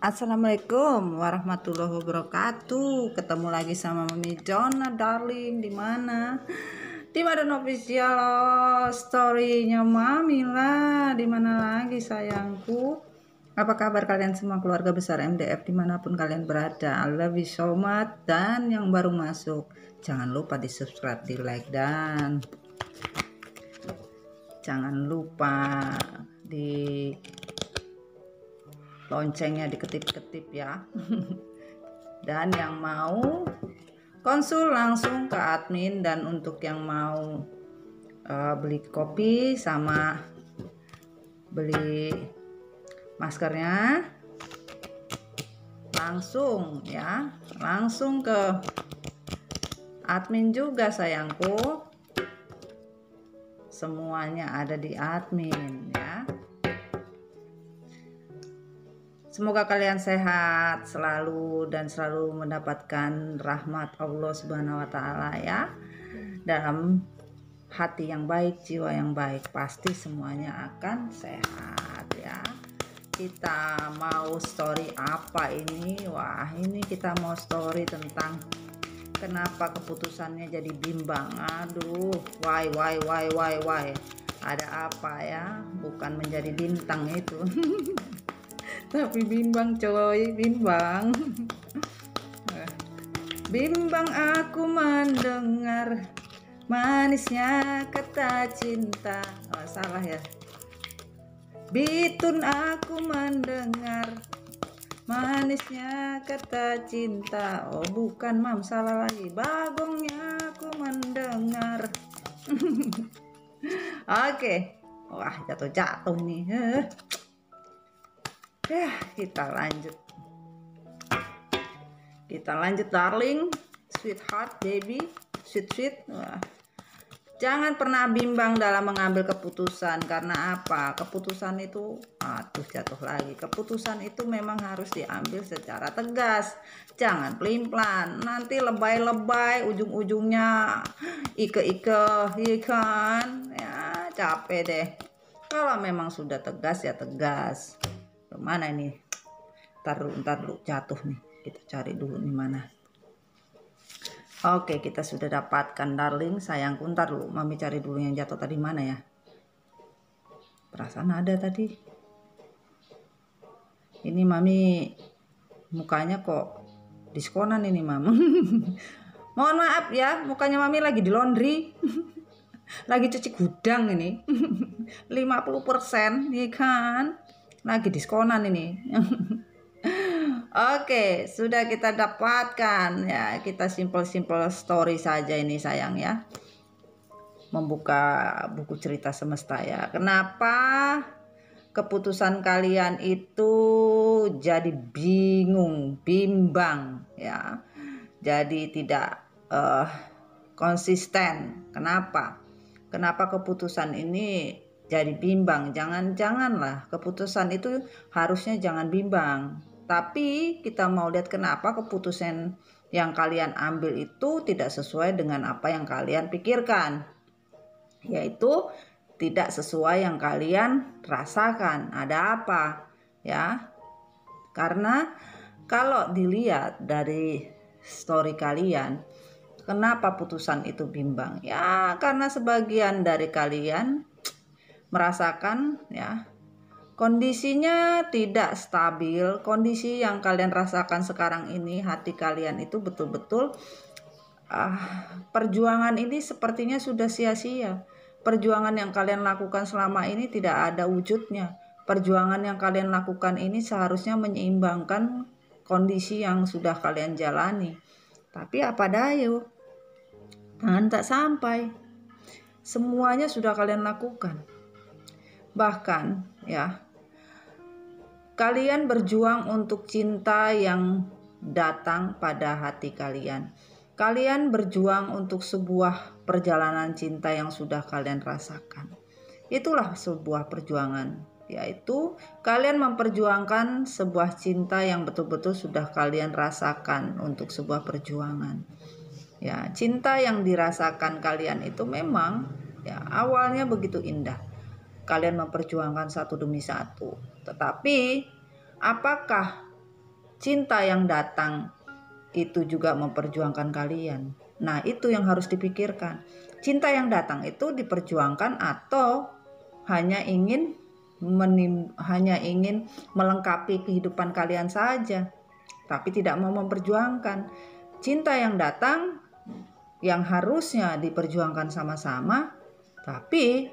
Assalamualaikum warahmatullahi wabarakatuh. Ketemu lagi sama Mami Jona, darling. Di mana? Di Madan Official story-nya Mami lah. Di mana lagi sayangku? Apa kabar kalian semua, keluarga besar MDF dimanapun kalian berada? I love you so much. Dan yang baru masuk, jangan lupa di subscribe, di like, dan jangan lupa di loncengnya diketip-ketip ya. Dan yang mau konsul langsung ke admin, dan untuk yang mau beli kopi sama beli maskernya langsung ya, langsung ke admin juga sayangku. Semuanya ada di admin ya. Semoga kalian sehat selalu dan selalu mendapatkan rahmat Allah Subhanahu wa taala ya. Dalam hati yang baik, jiwa yang baik, pasti semuanya akan sehat ya. Kita mau story apa ini? Wah, ini kita mau story tentang kenapa keputusannya jadi bimbang. Aduh, why. Ada apa ya? Bukan menjadi bintang itu. Tapi bimbang coy, bimbang. Bimbang aku mendengar manisnya kata cinta. Oh, salah ya. Bitun aku mendengar manisnya kata cinta. Oh bukan mam, salah lagi. Bagongnya aku mendengar. Oke. Wah, jatuh nih. Ya, kita lanjut darling, sweetheart, baby, sweet. Wah. Jangan pernah bimbang dalam mengambil keputusan. Karena apa? Keputusan itu, jatuh lagi. Keputusan itu memang harus diambil secara tegas. Jangan pelin-pelan. Nanti lebay-lebay, ujung-ujungnya ike-ike, ikan. Ya, capek deh. Kalau memang sudah tegas ya tegas. Mana ini? Ntar dulu jatuh nih. Kita cari dulu nih mana. Oke, kita sudah dapatkan darling, sayangku. Ntar dulu, Mami cari dulu yang jatuh tadi mana ya. Perasaan ada tadi. Ini Mami mukanya kok diskonan ini Mam. Mohon maaf ya, mukanya Mami lagi di laundry. Lagi cuci gudang ini. 50% ya kan. Lagi diskonan ini. Oke, sudah kita dapatkan ya. Kita simple story saja ini sayang ya. Membuka buku cerita semesta ya. Kenapa keputusan kalian itu jadi bingung, bimbang ya. Jadi tidak konsisten. Kenapa keputusan ini jadi bimbang? Janganlah keputusan itu harusnya jangan bimbang. Tapi kita mau lihat kenapa keputusan yang kalian ambil itu tidak sesuai dengan apa yang kalian pikirkan. Yaitu tidak sesuai yang kalian rasakan. Ada apa? Ya. Karena kalau dilihat dari story kalian, kenapa putusan itu bimbang? Ya, karena sebagian dari kalian merasakan ya kondisinya tidak stabil. Kondisi yang kalian rasakan sekarang ini, hati kalian itu betul-betul perjuangan ini sepertinya sudah sia-sia. Perjuangan yang kalian lakukan selama ini tidak ada wujudnya. Perjuangan yang kalian lakukan ini seharusnya menyeimbangkan kondisi yang sudah kalian jalani. Tapi apa daya, tak sampai. Semuanya sudah kalian lakukan. Bahkan ya, kalian berjuang untuk cinta yang datang pada hati kalian. Kalian berjuang untuk sebuah perjalanan cinta yang sudah kalian rasakan. Itulah sebuah perjuangan, yaitu kalian memperjuangkan sebuah cinta yang betul-betul sudah kalian rasakan untuk sebuah perjuangan. Ya, cinta yang dirasakan kalian itu memang ya awalnya begitu indah. Kalian memperjuangkan satu demi satu. Tetapi apakah cinta yang datang itu juga memperjuangkan kalian. Nah, itu yang harus dipikirkan. Cinta yang datang itu diperjuangkan atau hanya ingin melengkapi kehidupan kalian saja, tapi tidak mau memperjuangkan. Cinta yang datang yang harusnya diperjuangkan sama-sama, tapi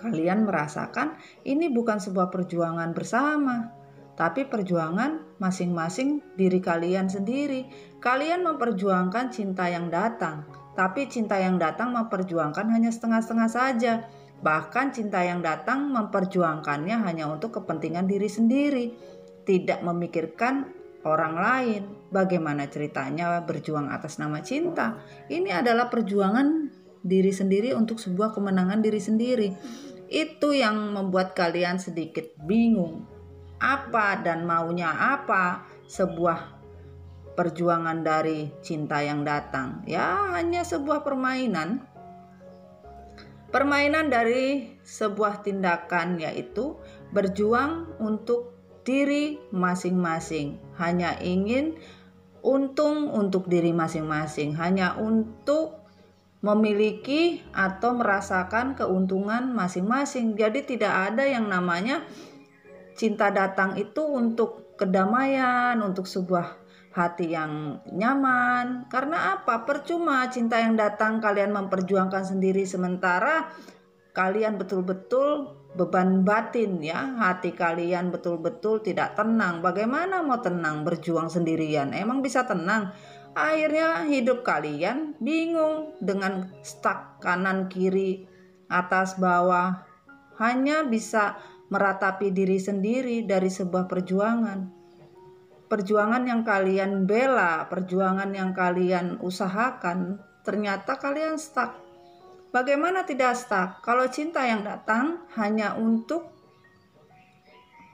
kalian merasakan ini bukan sebuah perjuangan bersama, tapi perjuangan masing-masing diri kalian sendiri. Kalian memperjuangkan cinta yang datang, tapi cinta yang datang memperjuangkan hanya setengah-setengah saja. Bahkan cinta yang datang memperjuangkannya hanya untuk kepentingan diri sendiri, tidak memikirkan orang lain. Bagaimana ceritanya berjuang atas nama cinta? Ini adalah perjuangan diri sendiri untuk sebuah kemenangan diri sendiri. Itu yang membuat kalian sedikit bingung. Apa dan maunya apa sebuah perjuangan dari cinta yang datang? Ya, hanya sebuah permainan dari sebuah tindakan, yaitu berjuang untuk diri masing-masing, hanya ingin untung untuk diri masing-masing, hanya untuk memiliki atau merasakan keuntungan masing-masing. Jadi tidak ada yang namanya cinta datang itu untuk kedamaian, untuk sebuah hati yang nyaman. Karena apa? Percuma cinta yang datang kalian memperjuangkan sendiri, sementara kalian betul-betul beban batin, ya, hati kalian betul-betul tidak tenang. Bagaimana mau tenang berjuang sendirian? Emang bisa tenang? Akhirnya hidup kalian bingung dengan stuck kanan kiri, atas bawah, hanya bisa meratapi diri sendiri dari sebuah perjuangan. Perjuangan yang kalian bela, perjuangan yang kalian usahakan, ternyata kalian stuck. Bagaimana tidak stuck? Kalau cinta yang datang hanya untuk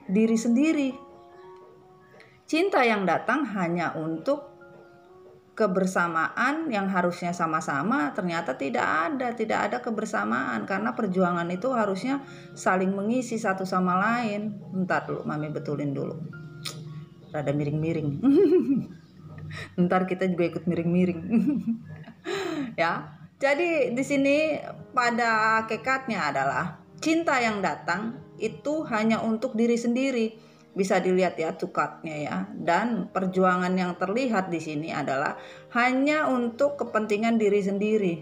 diri sendiri. Cinta yang datang hanya untuk kebersamaan yang harusnya sama-sama, ternyata tidak ada kebersamaan, karena perjuangan itu harusnya saling mengisi satu sama lain. Bentar dulu, Mami betulin dulu. Rada miring-miring. Ntar kita juga ikut miring-miring. Ya. Jadi di sini pada hakikatnya adalah cinta yang datang itu hanya untuk diri sendiri. Bisa dilihat ya tukatnya ya. Dan perjuangan yang terlihat di sini adalah hanya untuk kepentingan diri sendiri.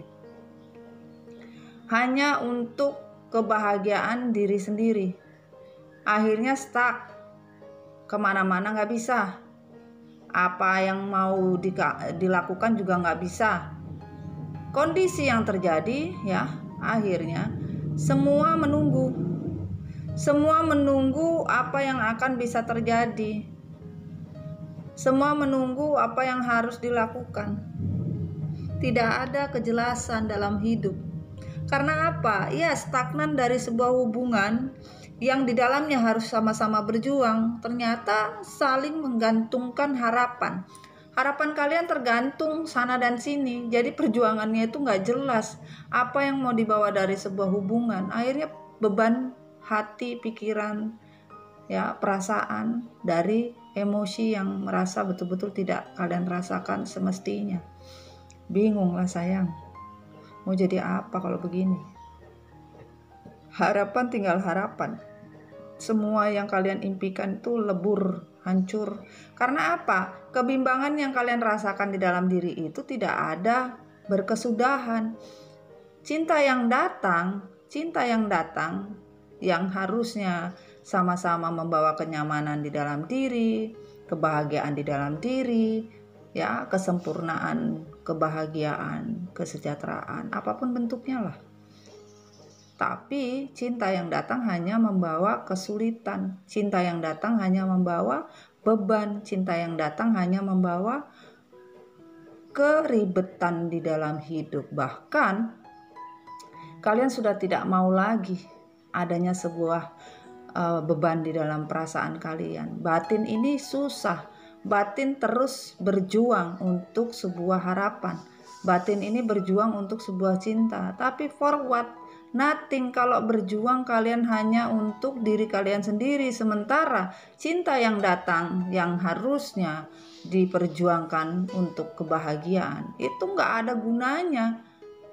Hanya untuk kebahagiaan diri sendiri. Akhirnya stuck. Kemana-mana gak bisa. Apa yang mau dilakukan juga gak bisa. Kondisi yang terjadi ya, akhirnya semua menunggu. Semua menunggu apa yang akan bisa terjadi. Semua menunggu apa yang harus dilakukan. Tidak ada kejelasan dalam hidup. Karena apa? Ya, stagnan dari sebuah hubungan yang di dalamnya harus sama-sama berjuang, ternyata saling menggantungkan harapan. Harapan kalian tergantung sana dan sini, jadi perjuangannya itu gak jelas. Apa yang mau dibawa dari sebuah hubungan, akhirnya beban hati, pikiran, ya, perasaan dari emosi yang merasa betul-betul tidak kalian rasakan semestinya. Bingung lah sayang, mau jadi apa kalau begini? Harapan tinggal harapan. Semua yang kalian impikan itu lebur, hancur. Karena apa? Kebimbangan yang kalian rasakan di dalam diri itu tidak ada berkesudahan. Cinta yang datang yang harusnya sama-sama membawa kenyamanan di dalam diri, kebahagiaan di dalam diri, ya, kesempurnaan, kebahagiaan, kesejahteraan, apapun bentuknya lah. Tapi cinta yang datang hanya membawa kesulitan, cinta yang datang hanya membawa beban, cinta yang datang hanya membawa keribetan di dalam hidup. Bahkan kalian sudah tidak mau lagi adanya sebuah beban di dalam perasaan kalian. Batin ini susah, batin terus berjuang untuk sebuah harapan. Batin ini berjuang untuk sebuah cinta, tapi for what? Nothing kalau berjuang kalian hanya untuk diri kalian sendiri, sementara cinta yang datang yang harusnya diperjuangkan untuk kebahagiaan itu nggak ada gunanya,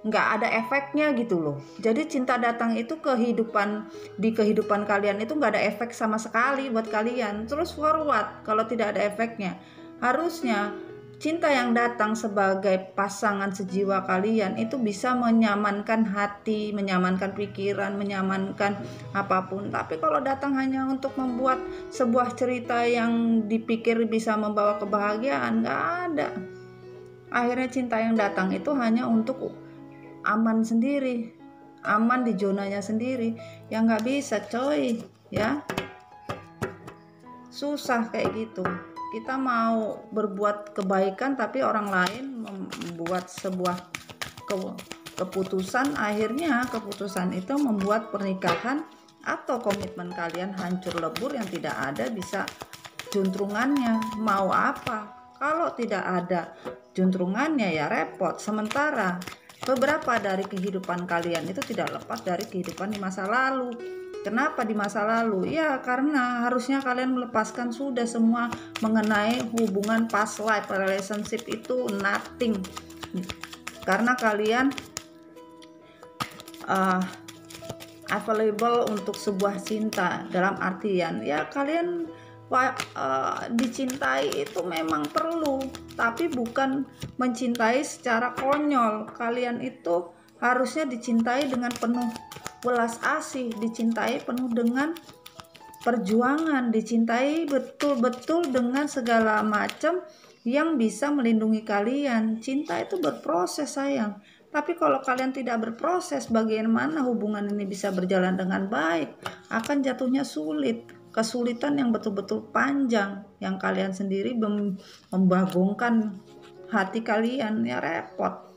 nggak ada efeknya gitu loh. Jadi cinta datang itu di kehidupan kalian itu nggak ada efek sama sekali buat kalian. Terus forward kalau tidak ada efeknya. Harusnya cinta yang datang sebagai pasangan sejiwa kalian itu bisa menyamankan hati, menyamankan pikiran, menyamankan apapun. Tapi kalau datang hanya untuk membuat sebuah cerita yang dipikir bisa membawa kebahagiaan, nggak ada. Akhirnya cinta yang datang itu hanya untuk aman sendiri, aman di zonanya sendiri, yang nggak bisa coy ya. Susah kayak gitu. Kita mau berbuat kebaikan tapi orang lain membuat sebuah keputusan, akhirnya keputusan itu membuat pernikahan atau komitmen kalian hancur lebur yang tidak ada bisa juntrungannya. Mau apa kalau tidak ada juntrungannya, ya repot. Sementara beberapa dari kehidupan kalian itu tidak lepas dari kehidupan di masa lalu. Kenapa di masa lalu? Ya karena harusnya kalian melepaskan sudah semua mengenai hubungan past life relationship itu nothing. Karena kalian available untuk sebuah cinta, dalam artian ya kalian dicintai itu memang perlu, tapi bukan mencintai secara konyol. Kalian itu harusnya dicintai dengan penuh welas asih, dicintai penuh dengan perjuangan, dicintai betul-betul dengan segala macam yang bisa melindungi kalian. Cinta itu berproses sayang, tapi kalau kalian tidak berproses, bagaimana hubungan ini bisa berjalan dengan baik? Akan jatuhnya sulit, kesulitan yang betul-betul panjang, yang kalian sendiri membagongkan hati kalian, ya repot.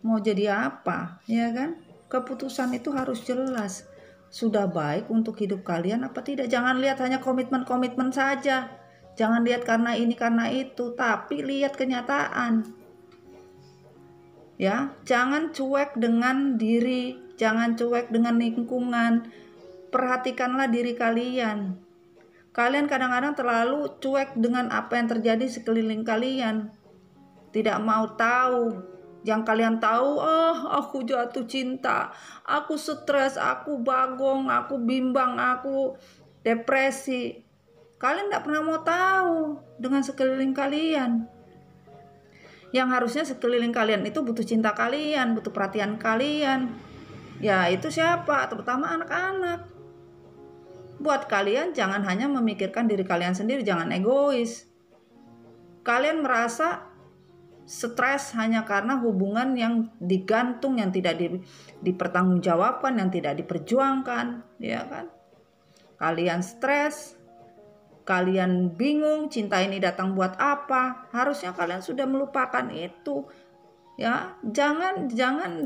Mau jadi apa, ya kan? Keputusan itu harus jelas. Sudah baik untuk hidup kalian apa tidak? Jangan lihat hanya komitmen-komitmen saja. Jangan lihat karena ini karena itu, tapi lihat kenyataan. Ya, jangan cuek dengan diri, jangan cuek dengan lingkungan. Perhatikanlah diri kalian. Kalian kadang-kadang terlalu cuek dengan apa yang terjadi sekeliling kalian. Tidak mau tahu. Yang kalian tahu, aku jatuh cinta, aku stres, aku bagong, aku bimbang, aku depresi. Kalian tidak pernah mau tahu dengan sekeliling kalian. Yang harusnya sekeliling kalian itu butuh cinta kalian, butuh perhatian kalian. Ya itu siapa? Terutama anak-anak. Buat kalian jangan hanya memikirkan diri kalian sendiri, jangan egois. Kalian merasa stres hanya karena hubungan yang digantung, yang tidak dipertanggungjawabkan, yang tidak diperjuangkan, ya kan? Kalian stres, kalian bingung cinta ini datang buat apa? Harusnya kalian sudah melupakan itu. Ya, jangan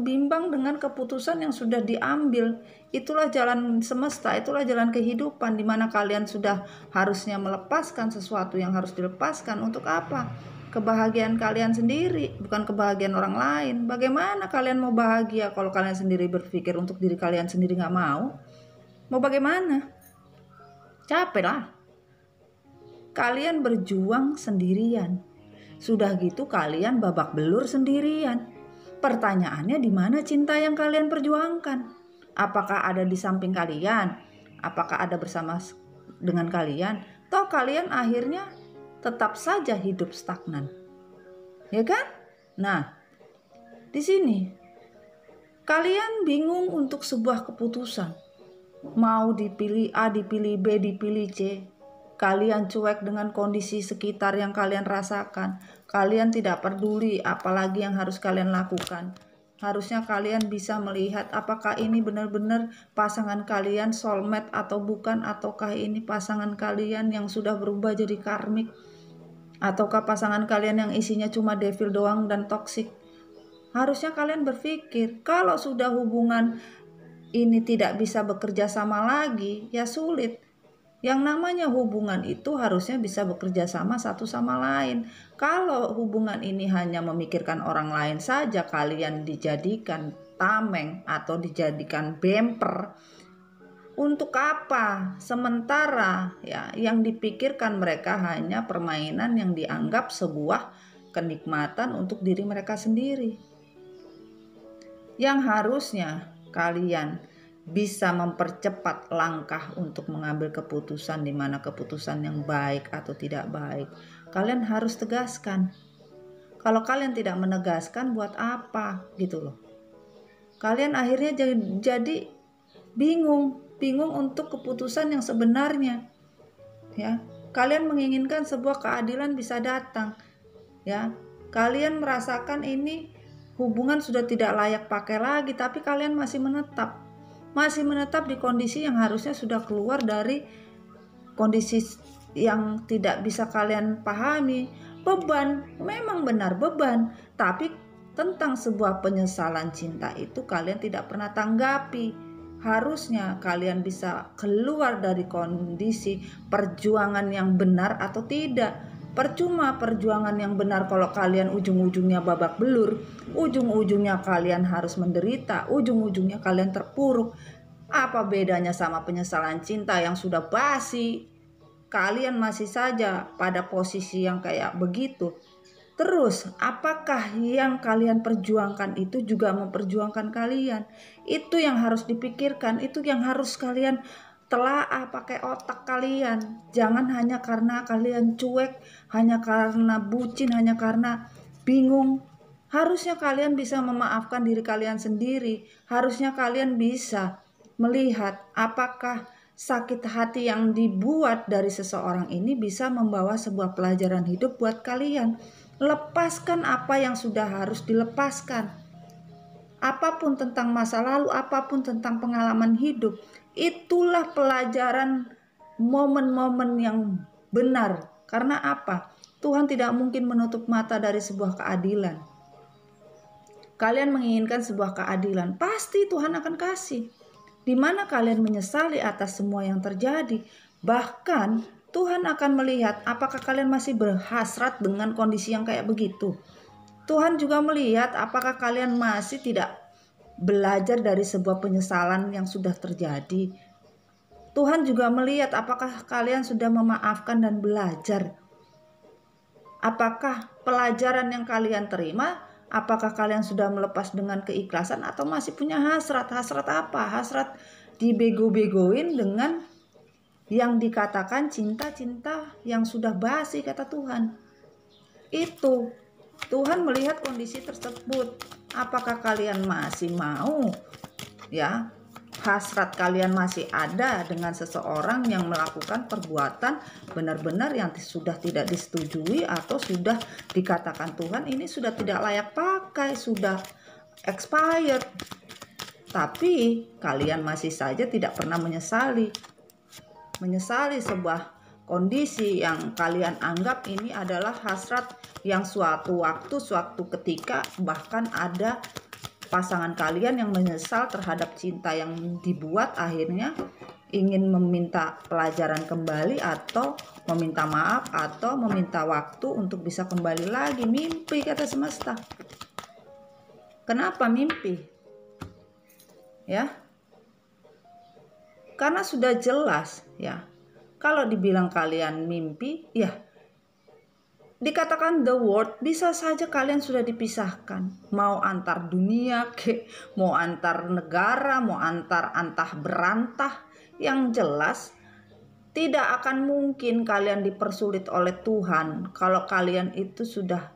bimbang dengan keputusan yang sudah diambil. Itulah jalan semesta, itulah jalan kehidupan di mana kalian sudah harusnya melepaskan sesuatu yang harus dilepaskan. Untuk apa? Kebahagiaan kalian sendiri, bukan kebahagiaan orang lain. Bagaimana kalian mau bahagia kalau kalian sendiri berpikir untuk diri kalian sendiri nggak mau? Mau bagaimana? Capek lah. Kalian berjuang sendirian. Sudah gitu kalian babak belur sendirian. Pertanyaannya di mana cinta yang kalian perjuangkan? Apakah ada di samping kalian? Apakah ada bersama dengan kalian? Toh kalian akhirnya tetap saja hidup stagnan, ya kan? Nah, di sini kalian bingung untuk sebuah keputusan, mau dipilih A, dipilih B, dipilih C. Kalian cuek dengan kondisi sekitar yang kalian rasakan. Kalian tidak peduli apalagi yang harus kalian lakukan. Harusnya kalian bisa melihat apakah ini benar-benar pasangan kalian soulmate atau bukan, ataukah ini pasangan kalian yang sudah berubah jadi karmik, ataukah pasangan kalian yang isinya cuma devil doang dan toksik. Harusnya kalian berpikir, kalau sudah hubungan ini tidak bisa bekerja sama lagi, ya sulit. Yang namanya hubungan itu harusnya bisa bekerja sama satu sama lain. Kalau hubungan ini hanya memikirkan orang lain saja, kalian dijadikan tameng atau dijadikan bemper. Untuk apa? Sementara ya yang dipikirkan mereka hanya permainan yang dianggap sebuah kenikmatan untuk diri mereka sendiri. Yang harusnya kalian bisa mempercepat langkah untuk mengambil keputusan, di mana keputusan yang baik atau tidak baik. Kalian harus tegaskan. Kalau kalian tidak menegaskan, buat apa gitu loh. Kalian akhirnya jadi bingung untuk keputusan yang sebenarnya. Ya, kalian menginginkan sebuah keadilan bisa datang. Ya, kalian merasakan ini hubungan sudah tidak layak pakai lagi, tapi kalian masih menetap di kondisi yang harusnya sudah keluar dari kondisi yang tidak bisa kalian pahami. Beban, memang benar beban, tapi tentang sebuah penyesalan cinta itu kalian tidak pernah tanggapi. Harusnya kalian bisa keluar dari kondisi perjuangan yang benar atau tidak. Percuma perjuangan yang benar kalau kalian ujung-ujungnya babak belur, ujung-ujungnya kalian harus menderita, ujung-ujungnya kalian terpuruk. Apa bedanya sama penyesalan cinta yang sudah basi? Kalian masih saja pada posisi yang kayak begitu. Terus, apakah yang kalian perjuangkan itu juga memperjuangkan kalian? Itu yang harus dipikirkan, itu yang harus kalian telaah pakai otak kalian. Jangan hanya karena kalian cuek, hanya karena bucin, hanya karena bingung. Harusnya kalian bisa memaafkan diri kalian sendiri. Harusnya kalian bisa melihat apakah sakit hati yang dibuat dari seseorang ini bisa membawa sebuah pelajaran hidup buat kalian. Lepaskan apa yang sudah harus dilepaskan. Apapun tentang masa lalu, apapun tentang pengalaman hidup, itulah pelajaran momen-momen yang benar. Karena apa? Tuhan tidak mungkin menutup mata dari sebuah keadilan. Kalian menginginkan sebuah keadilan, pasti Tuhan akan kasih. Di mana kalian menyesali atas semua yang terjadi, bahkan Tuhan akan melihat apakah kalian masih berhasrat dengan kondisi yang kayak begitu. Tuhan juga melihat apakah kalian masih tidak belajar dari sebuah penyesalan yang sudah terjadi. Tuhan juga melihat apakah kalian sudah memaafkan dan belajar. Apakah pelajaran yang kalian terima, apakah kalian sudah melepas dengan keikhlasan atau masih punya hasrat? Hasrat apa? Hasrat dibego-begoin dengan yang dikatakan cinta-cinta yang sudah basi, kata Tuhan. Itu Tuhan melihat kondisi tersebut. Apakah kalian masih mau, ya, hasrat kalian masih ada dengan seseorang yang melakukan perbuatan benar-benar yang sudah tidak disetujui atau sudah dikatakan Tuhan ini sudah tidak layak pakai, sudah expired, tapi kalian masih saja tidak pernah menyesali sebuah kondisi yang kalian anggap ini adalah hasrat yang suatu waktu, suatu ketika bahkan ada pasangan kalian yang menyesal terhadap cinta yang dibuat, akhirnya ingin meminta pelajaran kembali atau meminta maaf atau meminta waktu untuk bisa kembali lagi. Mimpi, kata semesta. Kenapa mimpi? Ya, karena sudah jelas ya. Kalau dibilang kalian mimpi, ya dikatakan the world, bisa saja kalian sudah dipisahkan. Mau antar dunia, mau antar negara, mau antar antah berantah. Yang jelas tidak akan mungkin kalian dipersulit oleh Tuhan kalau kalian itu sudah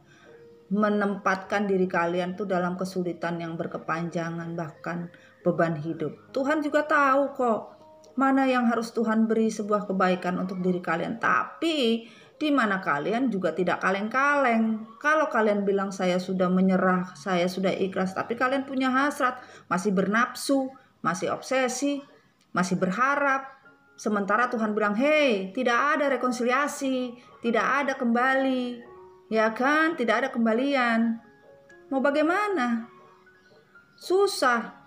menempatkan diri kalian tuh dalam kesulitan yang berkepanjangan, bahkan beban hidup. Tuhan juga tahu kok mana yang harus Tuhan beri sebuah kebaikan untuk diri kalian. Tapi di mana kalian juga tidak kaleng-kaleng. Kalau kalian bilang saya sudah menyerah, saya sudah ikhlas, tapi kalian punya hasrat, masih bernafsu, masih obsesi, masih berharap. Sementara Tuhan bilang, "Hei, tidak ada rekonsiliasi, tidak ada kembali." Ya kan, tidak ada kembalian. Mau bagaimana? Susah.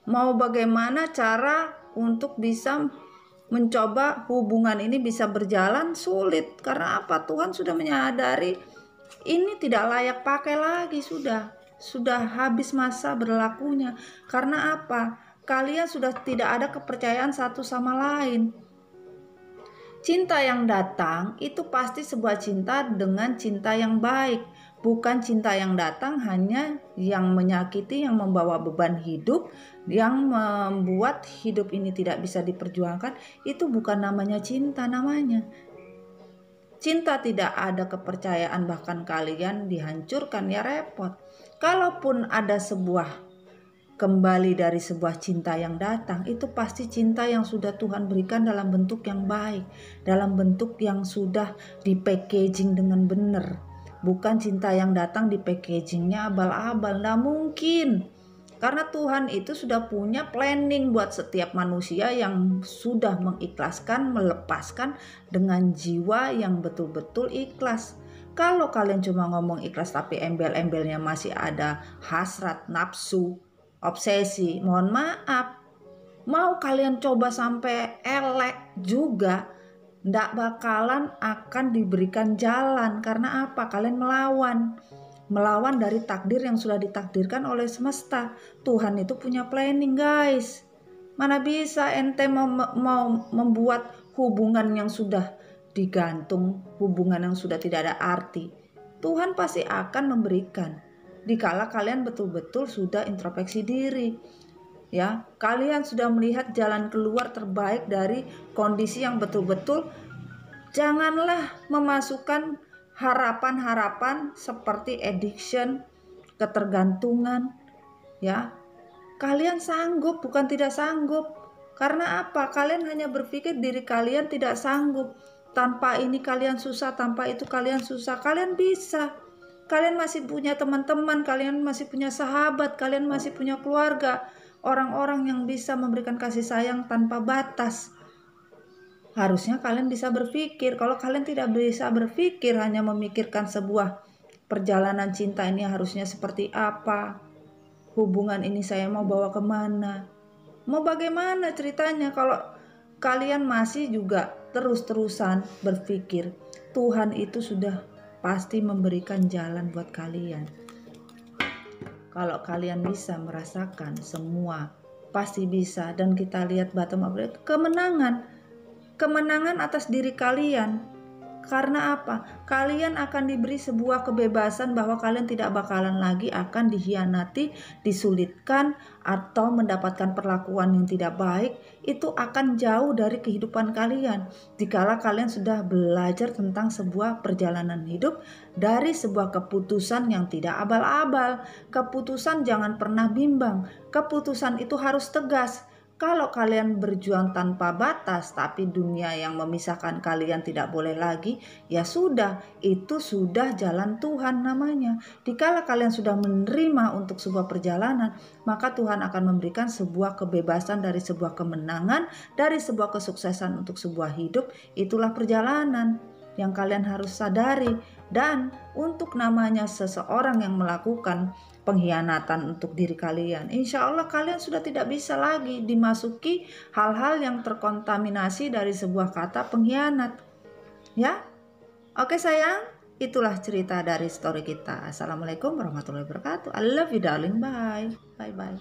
Mau bagaimana cara untuk bisa mencoba hubungan ini bisa berjalan? Sulit. Karena apa? Tuhan sudah menyadari ini tidak layak pakai lagi sudah. sudah habis masa berlakunya. Karena apa? Kalian sudah tidak ada kepercayaan satu sama lain. Cinta yang datang itu pasti sebuah cinta dengan cinta yang baik, bukan cinta yang datang hanya yang menyakiti, yang membawa beban hidup, yang membuat hidup ini tidak bisa diperjuangkan. Itu bukan namanya cinta namanya. Cinta tidak ada kepercayaan, bahkan kalian dihancurkan, ya repot. Kalaupun ada sebuah kembali dari sebuah cinta yang datang, itu pasti cinta yang sudah Tuhan berikan dalam bentuk yang baik, dalam bentuk yang sudah di packaging dengan benar. Bukan cinta yang datang di packagingnya abal-abal, nggak mungkin. Karena Tuhan itu sudah punya planning buat setiap manusia yang sudah mengikhlaskan, melepaskan dengan jiwa yang betul-betul ikhlas. Kalau kalian cuma ngomong ikhlas tapi embel-embelnya masih ada hasrat, nafsu, obsesi, mohon maaf, mau kalian coba sampai elek juga ndak bakalan akan diberikan jalan. Karena apa? Kalian melawan dari takdir yang sudah ditakdirkan oleh semesta. Tuhan itu punya planning, guys. Mana bisa ente mau membuat hubungan yang sudah digantung, hubungan yang sudah tidak ada arti. Tuhan pasti akan memberikan dikala kalian betul-betul sudah introspeksi diri. Ya, kalian sudah melihat jalan keluar terbaik dari kondisi yang betul-betul. Janganlah memasukkan harapan-harapan seperti addiction, ketergantungan, ya. Kalian sanggup, bukan tidak sanggup. Karena apa? Kalian hanya berpikir diri kalian tidak sanggup. Tanpa ini kalian susah, tanpa itu kalian susah. Kalian bisa. Kalian masih punya teman-teman, kalian masih punya sahabat, kalian masih punya keluarga. Orang-orang yang bisa memberikan kasih sayang tanpa batas. Harusnya kalian bisa berpikir. Kalau kalian tidak bisa berpikir, hanya memikirkan sebuah perjalanan cinta ini harusnya seperti apa, hubungan ini saya mau bawa kemana, mau bagaimana ceritanya kalau kalian masih juga terus-terusan berpikir. Tuhan itu sudah pasti memberikan jalan buat kalian. Kalau kalian bisa merasakan semua, pasti bisa. Dan kita lihat bottom up, kemenangan atas diri kalian. Karena apa? Kalian akan diberi sebuah kebebasan bahwa kalian tidak bakalan lagi akan dihianati, disulitkan, atau mendapatkan perlakuan yang tidak baik. Itu akan jauh dari kehidupan kalian. Dikala kalian sudah belajar tentang sebuah perjalanan hidup dari sebuah keputusan yang tidak abal-abal. Keputusan jangan pernah bimbang. Keputusan itu harus tegas. Kalau kalian berjuang tanpa batas, tapi dunia yang memisahkan kalian tidak boleh lagi, ya sudah, itu sudah jalan Tuhan namanya. Dikala kalian sudah menerima untuk sebuah perjalanan, maka Tuhan akan memberikan sebuah kebebasan dari sebuah kemenangan, dari sebuah kesuksesan untuk sebuah hidup. Itulah perjalanan yang kalian harus sadari. Dan untuk namanya seseorang yang melakukan pengkhianatan untuk diri kalian, insya Allah kalian sudah tidak bisa lagi dimasuki hal-hal yang terkontaminasi dari sebuah kata pengkhianat. Ya, oke sayang, itulah cerita dari story kita. Assalamualaikum warahmatullahi wabarakatuh. I love you darling, bye. Bye bye.